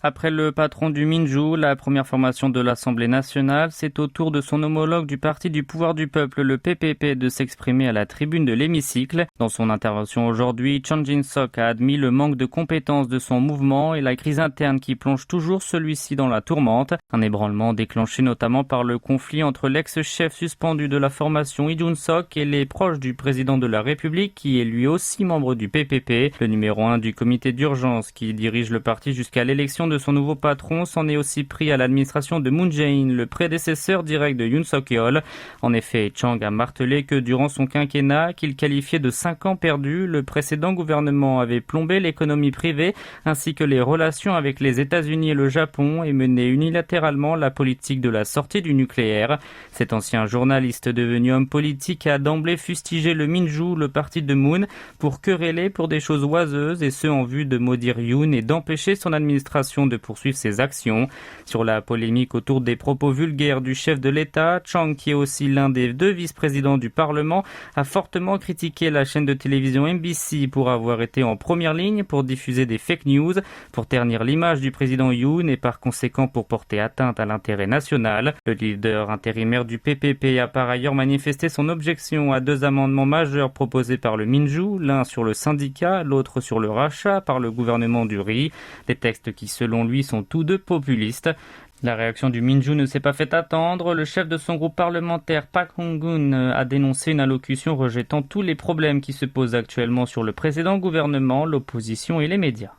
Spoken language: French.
Après le patron du Minju, la première formation de l'Assemblée nationale, c'est au tour de son homologue du Parti du pouvoir du peuple, le PPP, de s'exprimer à la tribune de l'hémicycle. Dans son intervention aujourd'hui, Chang Jin-sok a admis le manque de compétences de son mouvement et la crise interne qui plonge toujours celui-ci dans la tourmente. Un ébranlement déclenché notamment par le conflit entre l'ex-chef suspendu de la formation Lee Jun-sok et les proches du président de la République, qui est lui aussi membre du PPP. Le numéro 1 du comité d'urgence qui dirige le parti jusqu'à l'élection de son nouveau patron s'en est aussi pris à l'administration de Moon Jae-in, le prédécesseur direct de Yoon Suk-yeol. En effet, Chang a martelé que durant son quinquennat, qu'il qualifiait de 5 ans perdus, le précédent gouvernement avait plombé l'économie privée ainsi que les relations avec les États-Unis et le Japon et mené unilatéralement la politique de la sortie du nucléaire. Cet ancien journaliste devenu homme politique a d'emblée fustigé le Minju, le parti de Moon, pour quereller pour des choses oiseuses et ce en vue de maudire Yoon et d'empêcher son administration de poursuivre ses actions. Sur la polémique autour des propos vulgaires du chef de l'État, Chang, qui est aussi l'un des 2 vice-présidents du Parlement, a fortement critiqué la chaîne de télévision MBC pour avoir été en première ligne pour diffuser des fake news, pour ternir l'image du président Yoon et par conséquent pour porter atteinte à l'intérêt national. Le leader intérimaire du PPP a par ailleurs manifesté son objection à 2 amendements majeurs proposés par le Minju, l'un sur le syndicat, l'autre sur le rachat par le gouvernement du riz. Des textes qui, selon lui, sont tous 2 populistes. La réaction du Minju ne s'est pas fait attendre. Le chef de son groupe parlementaire, Park Hong-gun, a dénoncé une allocution rejetant tous les problèmes qui se posent actuellement sur le précédent gouvernement, l'opposition et les médias.